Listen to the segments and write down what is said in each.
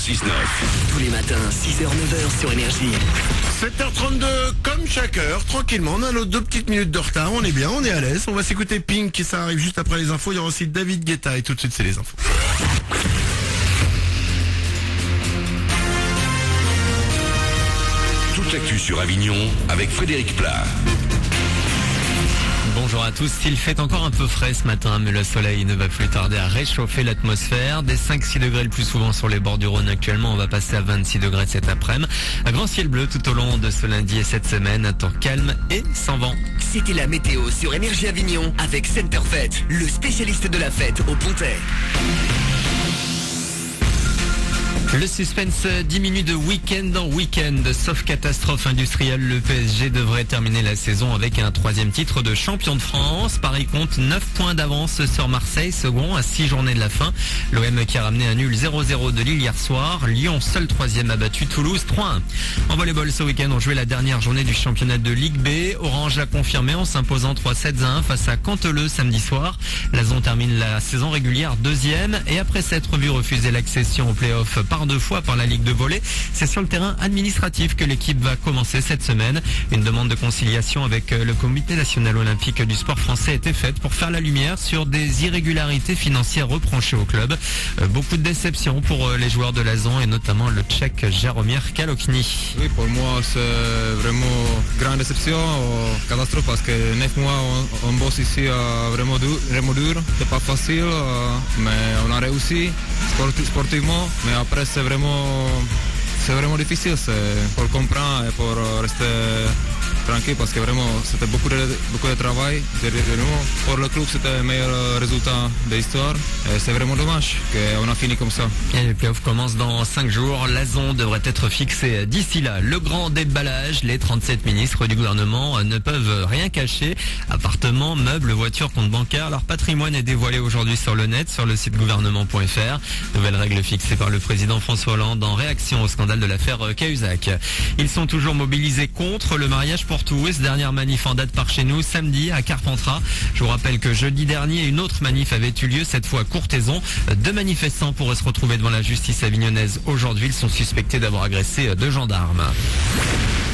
6-9. Tous les matins, 6h-9h sur Énergie. 7h32, comme chaque heure, tranquillement, on a nos 2 petites minutes de retard, on est bien, on est à l'aise, on va s'écouter Pink, ça arrive juste après les infos, il y aura aussi David Guetta et tout de suite c'est les infos. Toute l'actu sur Avignon avec Frédéric Plat. Bonjour à tous, il fait encore un peu frais ce matin, mais le soleil ne va plus tarder à réchauffer l'atmosphère. Des 5-6 degrés le plus souvent sur les bords du Rhône actuellement, on va passer à 26 degrés cet après-midi. Un grand ciel bleu tout au long de ce lundi et cette semaine, un temps calme et sans vent. C'était la météo sur Énergie Avignon avec Centerfet, le spécialiste de la fête au Pontet. Le suspense diminue de week-end en week-end. Sauf catastrophe industrielle, le PSG devrait terminer la saison avec un 3e titre de champion de France. Paris compte 9 points d'avance sur Marseille, second à 6 journées de la fin. L'OM qui a ramené un nul 0-0 de Lille hier soir. Lyon, seul 3e, a battu Toulouse 3-1. En volleyball ce week-end, on jouait la dernière journée du championnat de Ligue B. Orange a confirmé en s'imposant 3-7-1 face à Canteleu samedi soir. L'Azon termine la saison régulière 2e et après s'être vu refuser l'accession au play-off par 2 fois par la Ligue de volley, c'est sur le terrain administratif que l'équipe va commencer cette semaine. Une demande de conciliation avec le Comité national olympique du sport français a été faite pour faire la lumière sur des irrégularités financières reprochées au club. Beaucoup de déceptions pour les joueurs de l'Azon et notamment le Tchèque Jaromír Kalokni. Oui, pour moi c'est vraiment grande déception, catastrophe parce que 9 mois on bosse ici vraiment dur, c'est pas facile, mais on a réussi sportivement, mais après c'est vraiment difficile, c'est pour comprendre et pour rester tranquille parce que vraiment c'était beaucoup de travail derrière nous. Pour le club c'était le meilleur résultat de l'histoire et c'est vraiment dommage qu'on a fini comme ça. Et les playoffs commencent dans 5 jours. L'Azon devrait être fixé d'ici là. Le grand déballage, les 37 ministres du gouvernement ne peuvent rien cacher. Appartements, meubles, voitures, comptes bancaires, leur patrimoine est dévoilé aujourd'hui sur le net, sur le site gouvernement.fr. Nouvelle règle fixée par le président François Hollande en réaction au scandale de l'affaire Cahuzac. Ils sont toujours mobilisés contre le mariage pour tous. Dernière manif en date par chez nous, samedi à Carpentras. Je vous rappelle que jeudi dernier, une autre manif avait eu lieu, cette fois à Courthézon. 2 manifestants pourraient se retrouver devant la justice avignonnaise aujourd'hui. Ils sont suspectés d'avoir agressé 2 gendarmes.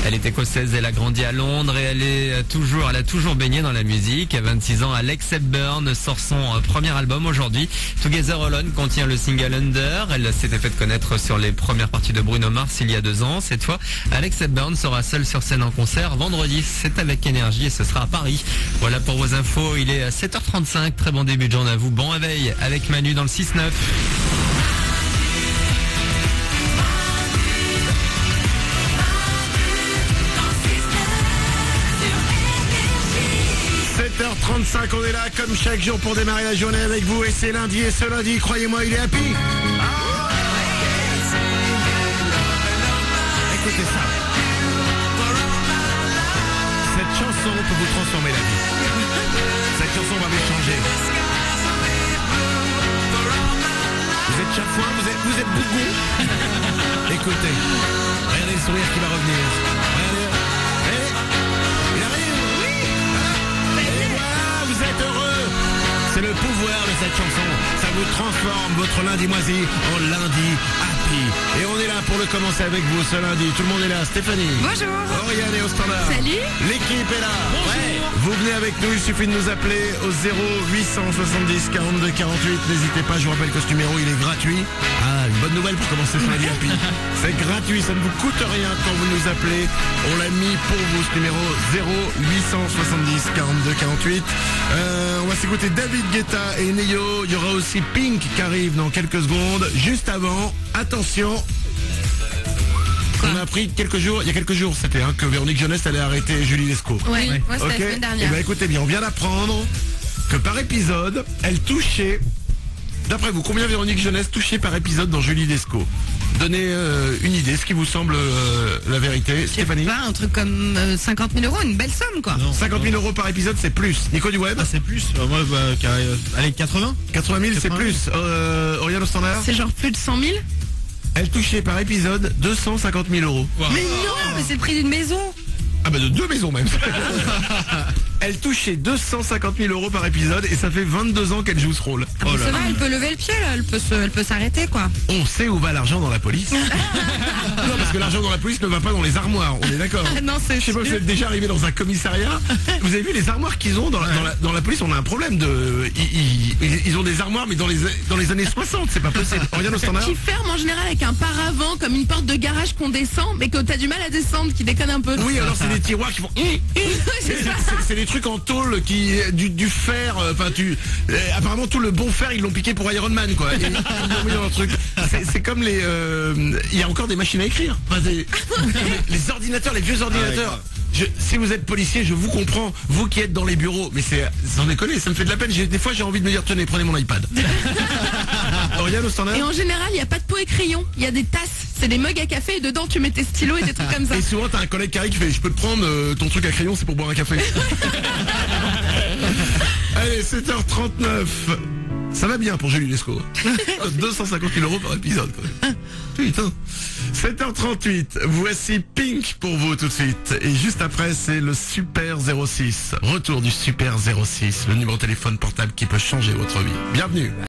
Elle est écossaise, elle a grandi à Londres et elle a toujours baigné dans la musique. À 26 ans, Alex Hepburn sort son premier album aujourd'hui. Together Alone contient le single Under. Elle s'était fait connaître sur les premières parties de Bruno Mars il y a 2 ans. Cette fois, Alex Hepburn sera seul sur scène en concert vendredi. C'est avec Énergie et ce sera à Paris. Voilà pour vos infos. Il est à 7h35. Très bon début de journée à vous. Bon réveil avec Manu dans le 6-9. 7h35, on est là comme chaque jour pour démarrer la journée avec vous et c'est lundi et ce lundi, croyez-moi, il est happy. Écoutez ça. Cette chanson peut vous transformer la vie. Cette chanson va vous changer. Vous êtes chafouin, vous êtes bougon. Écoutez, regardez le sourire qui va revenir. Regardez. Il arrive. Vous êtes heureux. C'est le pouvoir de cette chanson. Ça vous transforme votre lundi moisi en lundi happy. Et on est là pour le commencer avec vous ce lundi. Tout le monde est là. Stéphanie. Bonjour. Oriane est au standard. Salut. L'équipe est là. Ouais. Vous venez avec nous. Il suffit de nous appeler au 0870 42 48. N'hésitez pas. Je vous rappelle que ce numéro il est gratuit. Ah, une bonne nouvelle pour commencer ce lundi happy. C'est gratuit. Ça ne vous coûte rien quand vous nous appelez. On l'a mis pour vous ce numéro 0870 42 48. On va s'écouter David Guetta et Neo. Il y aura aussi Pink qui arrive dans quelques secondes. Juste avant, attention. On a appris il y a quelques jours, c'était que Véronique Jeunesse allait arrêter Julie Lescaut. Oui, c'était la semaine dernière. Eh bien, écoutez bien, on vient d'apprendre que par épisode, elle touchait. D'après vous, combien Véronique Jeunesse touchait par épisode dans Julie Lescaut? Donnez une idée, ce qui vous semble la vérité, Stéphanie. Pas un truc comme 50 000 €, une belle somme quoi. Non, 50 000 € par épisode, c'est plus. Nico du Web. C'est plus. Moi, allez, 80. 80 000, c'est plus. Oriane au standard. C'est genre plus de 100 000. Elle touchait par épisode 250 000 €. Wow. Mais non, mais c'est le prix d'une maison. Ah bah de 2 maisons même. Elle touchait 250 000 euros par épisode et ça fait 22 ans qu'elle joue ce rôle. Ah, ça va, elle peut lever le pied là, elle peut s'arrêter quoi. On sait où va l'argent dans la police. Non, parce que l'argent dans la police ne va pas dans les armoires, on est d'accord. Non, c'est Je sais pas si vous êtes déjà arrivé dans un commissariat. Vous avez vu les armoires qu'ils ont dans la police, on a un problème de... Ils ont des armoires mais dans les années 60, c'est pas possible. Regarde au standard. Qui ferme en général avec un paravent comme une porte de garage qu'on descend mais que t'as du mal à descendre, qui déconne un peu. Oui, alors c'est des tiroirs qui font... C'est des trucs en tôle du fer, apparemment tout le bon fer ils l'ont piqué pour Iron Man quoi. Et ils l'ont mis dans un truc. C'est comme les... Il y a encore des machines à écrire. Enfin, les ordinateurs, les vieux ordinateurs. Si vous êtes policier, je vous comprends, vous qui êtes dans les bureaux, mais c'est sans déconner, ça me fait de la peine. Des fois j'ai envie de me dire tenez, prenez mon iPad. Regarde au standard. Et en général, il n'y a pas de pot et crayon, il y a des tasses, c'est des mugs à café et dedans tu mets tes stylos et des trucs comme ça. Et souvent t'as un collègue qui arrive qui fait je peux te prendre ton truc à crayon, c'est pour boire un café. Allez, 7h39. Ça va bien pour Julie Lescaut. 250 000 euros par épisode quand même. Putain. 7h38, voici Pink pour vous tout de suite. Et juste après, c'est le Super 06. Retour du Super 06, le numéro de téléphone portable qui peut changer votre vie. Bienvenue.